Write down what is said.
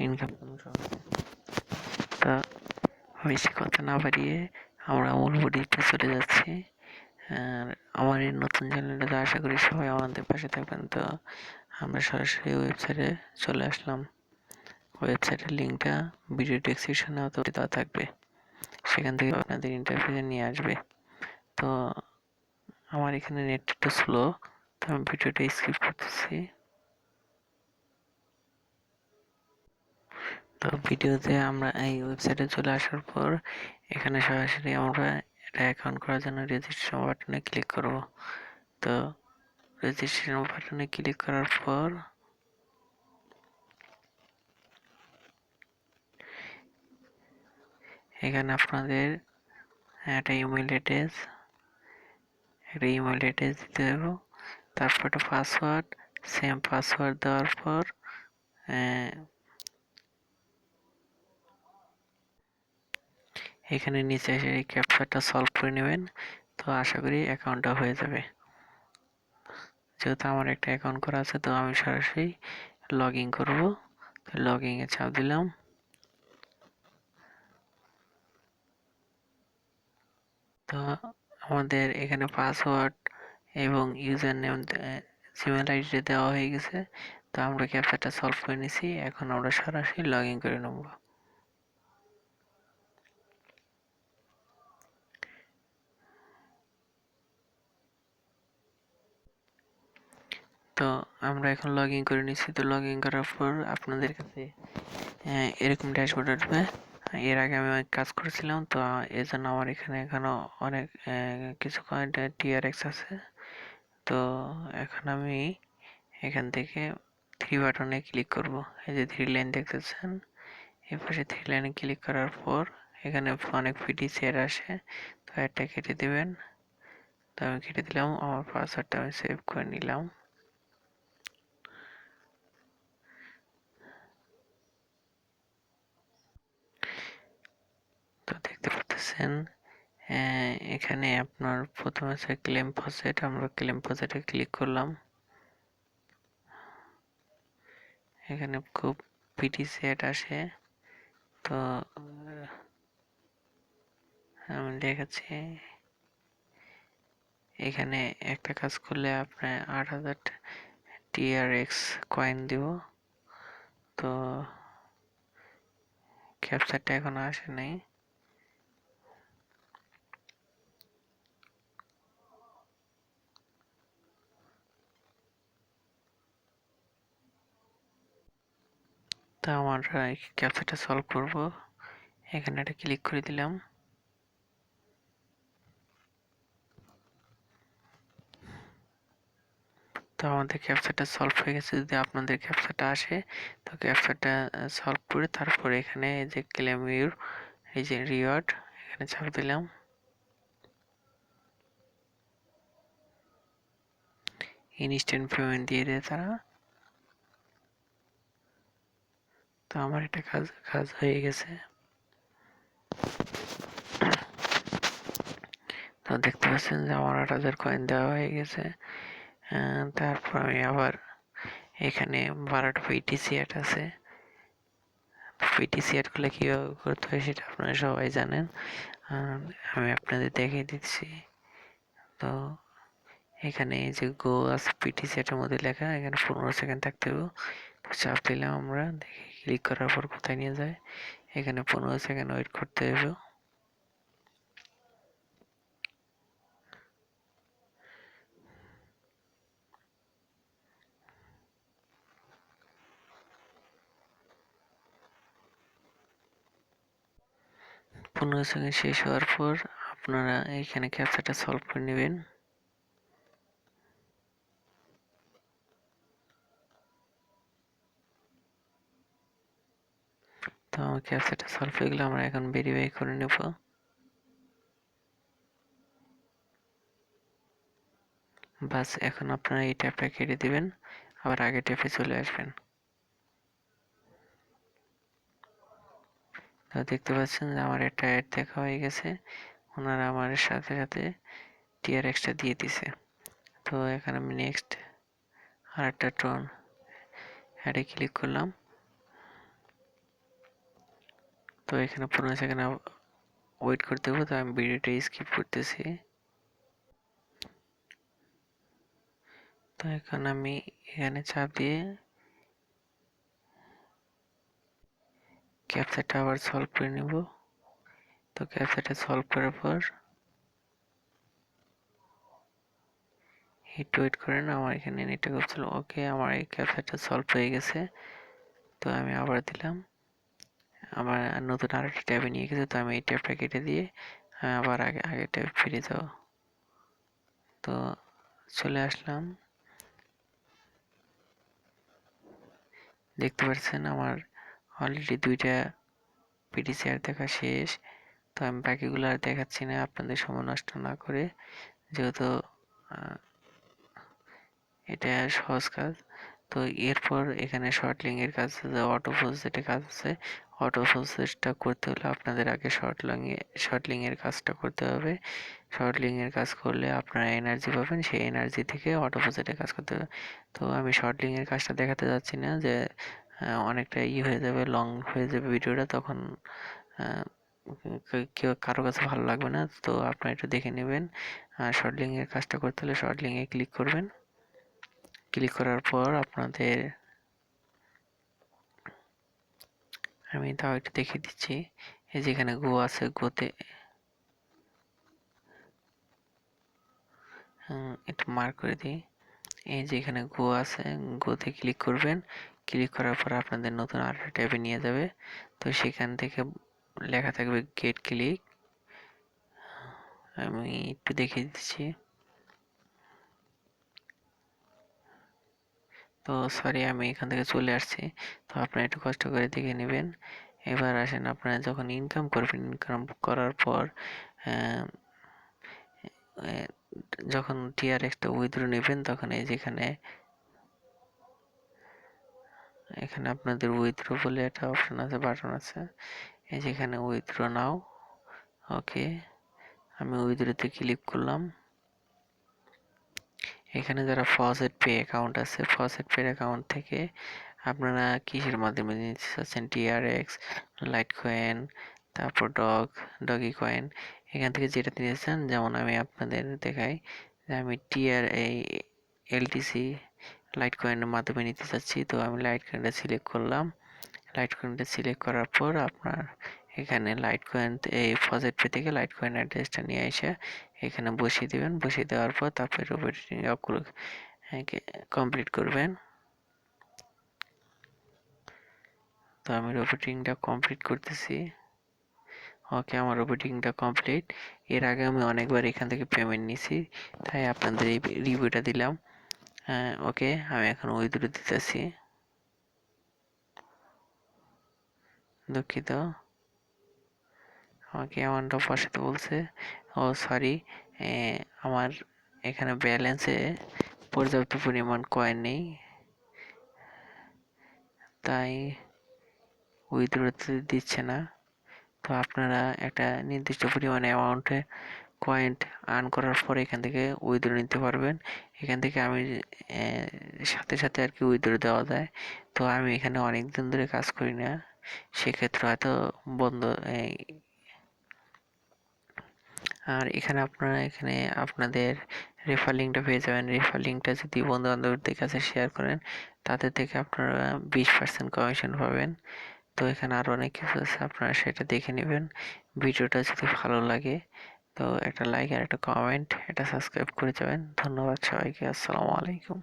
Income. তা বেশি কথা না বাড়িয়ে আমরা মূল ভিডিওতে চলে যাচ্ছি। আর আমার এই নতুন চ্যানেলটাতে আশা করি সবাই আমাদের পাশে থাকবেন। তো আমরা সরাসরি ওয়েবসাইটে চলে আসলাম। ওয়েবসাইটের লিঙ্কটা ভিডিও ডেসক্রিপশনে দেওয়া থাকবে, সেখান থেকে আপনাদের ইন্টারফেসে নিয়ে আসবে। তো আমার এখানে নেট একটু স্লো, তো আমি ভিডিওটা স্কিপ করতেছি। তো ভিডিওতে আমরা এই ওয়েবসাইটে চলে আসার পর এখানে সরাসরি আমরা এটা অ্যাকাউন্ট করার জন্য রেজিস্ট্রেশন বাটনে ক্লিক করব। তো রেজিস্ট্রেশন বাটনে ক্লিক করার পর এখানে আপনাদের একটা ইমেল অ্যাড্রেস দিতে হবে, তারপর একটা পাসওয়ার্ড, সেম পাসওয়ার্ড দেওয়ার পর এখানে নিচে এসে এই ক্যাপচাটা সলভ করে নেবেন। তো আশা করি অ্যাকাউন্টটা হয়ে যাবে। যেহেতু আমার একটা অ্যাকাউন্ট করা আছে, তো আমি সরাসরি লগ ইন করবো। লগ ইনে চাপ দিলাম। তো আমাদের এখানে পাসওয়ার্ড এবং ইউজার নেম জিমেল আইডি দেওয়া হয়ে গেছে। তো আমরা ক্যাপচাটা সলভ করে নিছি, এখন আমরা সরাসরি লগ ইন করে নেব। তো আমরা এখন লগ ইন করে নিচ্ছি। তো লগ ইন করার পর আপনাদের কাছে এরকম ড্যাশবোর্ড আসবে। এর আগে আমি অনেক কাজ করেছিলাম, তো এর জন্য আমার এখানে এখনো অনেক কিছু TRX আছে। তো এখন আমি এখান থেকে থ্রি বাটনে ক্লিক করব। এই যে থ্রি লাইন দেখতেছেন, এই পাশে থ্রি লাইনে ক্লিক করার পর এখানে অনেক শেয়ার আসে, তো একটা কেটে দেবেন। তো আমি কেটে দিলাম, আমার পাসওয়ার্ডটা আমি সেভ করে নিলাম। তো দেখতে পাচ্ছেন এখানে আপনার প্রথমে আছে ক্লেম প্রসেট, আমরা ক্লেম প্রসেটে ক্লিক করলাম। এখানে খুব সেট আসে, তো আমি দেখাচ্ছি। এখানে একটা কাজ করলে আপনার 8,000 TRX কয়েন দিব। তো ক্যাপচারটা এখনো আসে নাই। তো আমরা ক্যাপচারটা সলভ করব। এখানে একটা ক্লিক করে দিলাম। তো আমাদের ক্যাপচারটা সলভ হয়ে গেছে। যদি আপনাদের ক্যাপচারটা আসে, তো ক্যাপচারটা সলভ করে তারপরে এখানে এই যে ক্লেম ইউর, এই যে রিওয়ার্ড, এখানে চাপ দিলাম। ইনস্ট্যান্ট পেমেন্ট দিয়ে দেয় তারা। তো আমার এটা কাজ হয়ে গেছে। তো দেখতে পাচ্ছেন যে আমার 8,000 কয়েন দেওয়া হয়ে গেছে। তারপর আমি আবার এখানে 12টা পিটিসি অ্যাড আছে। পিটিসি অ্যাডগুলো কীভাবে করতে হয় সেটা আপনারা সবাই জানেন, আমি আপনাদের দেখিয়ে দিচ্ছি। তো এখানে এই যে গো আছে পিটিসি এটার মধ্যে লেখা, এখানে 15 সেকেন্ড থাকতে হবে। চাপ দিলাম, আমরা দেখি ক্লিক করার পর কোথায় নিয়ে যায়। এখানে 15 সেকেন্ড ওয়েট করতে হবে। পনেরো সেকেন্ড শেষ হওয়ার পর আপনারা এখানে ক্যাপচাটা সলভ করে নেবেন। তো আমার ক্যাপচাটা সলভ হয়ে গেলে আমরা এখন ভেরিফাই করে নেব। বাস, এখন আপনারা এই ট্যাপটা কেটে দিবেন, আবার আগে ট্যাপে চলে আসবেন। তো দেখতে পাচ্ছেন যে আমার একটা অ্যাড দেখা হয়ে গেছে, ওনারা আমার সাথে সাথে TRX-টা দিয়ে দিছে। তো এখানে আমি নেক্সট আর একটা টোন অ্যাডে ক্লিক করলাম। তো এখানে 15 সেকেন্ড ওয়েট করতে হবে, তো আমি ভিডিওটা স্কিপ করতেছি। তো এখন আমি এখানে চাপ দিয়ে ক্যাপচাটা আবার সলভ করে নিব। তো ক্যাপচাটা সলভ করার পর একটু ওয়েট করেন, আমার এখানে নেটটা করছিল। ওকে, আমার এই ক্যাপচাটা সলভ হয়ে গেছে। তো আমি আবার দিলাম, আবার নতুন আরেকটা ট্যাবে নিয়ে গেছে। তো আমি এই ট্যাবটা কেটে দিয়ে আবার আগের ট্যাবে ফিরে যাব। তো চলে আসলাম, দেখতে পাচ্ছেন আমার অলরেডি 2টা পিডিসিআর দেখা শেষ। তো আমি বাকিগুলো আর দেখাচ্ছি না আপনাদের সময় নষ্ট না করে, যেহেতু এটা সহজ কাজ। তো এরপর এখানে শর্ট লিঙ্কের কাজ আছে, অটো প্রসেসের কাজ আছে। অটো প্রসেসটা করতে হলে আপনাদের আগে শর্ট লিঙ্কের কাজটা করতে হবে। শর্ট লিঙ্কের কাজ করলে আপনারা এনার্জি পাবেন, সেই এনার্জি থেকে অটো প্রসেসের কাজ করতে হবে। তো আমি শর্ট লিঙ্কের কাজটা দেখাতে যাচ্ছি না, যে অনেকটা হয়ে যাবে, লং হয়ে যাবে ভিডিওটা, তখন কেউ কারো কাছে ভালো লাগবে না। তো আপনারা একটু দেখে নেবেন। শর্ট লিঙ্কের কাজটা করতে হলে শর্ট লিঙ্কে ক্লিক করবেন। ক্লিক করার পর আপনাদের, আমি তাও একটু দেখিয়ে দিচ্ছি। এই যেখানে গো আছে, গোতে একটু মার্ক করে দিই। এই যে এখানে গো আছে, গোতে ক্লিক করবেন। ক্লিক করার পর আপনাদের নতুন আরেকটা ট্যাবে নিয়ে যাবে। তো সেখান থেকে লেখা থাকবে গেট ক্লিক। আমি একটু দেখিয়ে দিচ্ছি। তো সরি, আমি এখান থেকে চলে আসছি। তো আপনারা একটু কষ্ট করে দেখে নেবেন। এবার আসেন, আপনারা যখন ইনকাম করবেন, ইনকাম করার পর যখন টিআরএক্সটা উইথড্র নেবেন, তখন এই যেখানে এখানে আপনাদের উইথড্র বলে একটা অপশন আছে, বাটন আছে। এই যেখানে উইথড্র নাও। ওকে, আমি উইথড্রতে ক্লিক করলাম। এখানে যারা ফসেট পে অ্যাকাউন্ট আছে, ফসেট পে অ্যাকাউন্ট থেকে আপনারা কিসের মাধ্যমে নিতে চাচ্ছেন, টিআরএক্স, লাইট কয়েন, তারপর ডগি কয়েন, এখান থেকে যেটা নিতে চান। যেমন আমি আপনাদের দেখাই যে আমি এই এলটিসি লাইট কয়েনের মাধ্যমে নিতে চাচ্ছি। তো আমি লাইট কয়েনটা সিলেক্ট করলাম। লাইট কয়েনটা সিলেক্ট করার পর আপনার এখানে লাইট কয়েন, এই ফসেট পে থেকে লাইট কয়েন অ্যাড্রেসটা নিয়ে এসে এখানে বসিয়ে দেবেন। বসিয়ে দেওয়ার পর তারপরে রোবটিং কমপ্লিট করবেন। তো আমি রোবটিংটা কমপ্লিট করতেছি। ওকে, আমার রোবটিংটা কমপ্লিট। এর আগে আমি অনেকবার এখান থেকে পেমেন্ট নিছি, তাই আপনাদের এই রিভিউটা দিলাম। ওকে, আমি এখন উইথড্র দিতেছি। দুঃখিত, আমাকে অ্যামাউন্টটা বসাতে বলছে। ও সরি, আমার এখানে ব্যালেন্সে পর্যাপ্ত পরিমাণ কয়েন নেই, তাই উইথড্রতে দিচ্ছে না। তো আপনারা একটা নির্দিষ্ট পরিমাণ অ্যামাউন্টে কয়েন আর্ন করার পর এখান থেকে উইথড্র নিতে পারবেন। এখান থেকে আমি সাথে সাথে আর কি উইথড্র দেওয়া যায়। তো আমি এখানে অনেক দিন ধরে কাজ করি না, সেক্ষেত্রে হয়তো বন্ধ। আর এখানে আপনারা আপনাদের রেফার লিঙ্কটা পেয়ে যাবেন। রেফার লিঙ্কটা যদি বন্ধু বান্ধবদের কাছে শেয়ার করেন, তাদের থেকে আপনারা 20% কমিশন পাবেন। তো এখানে আরও অনেক কিছু আছে, আপনারা সেটা দেখে নেবেন। ভিডিওটা যদি ভালো লাগে তো একটা লাইক আর একটা কমেন্ট, এটা সাবস্ক্রাইব করে যাবেন। ধন্যবাদ সবাইকে, আসসালামু আলাইকুম।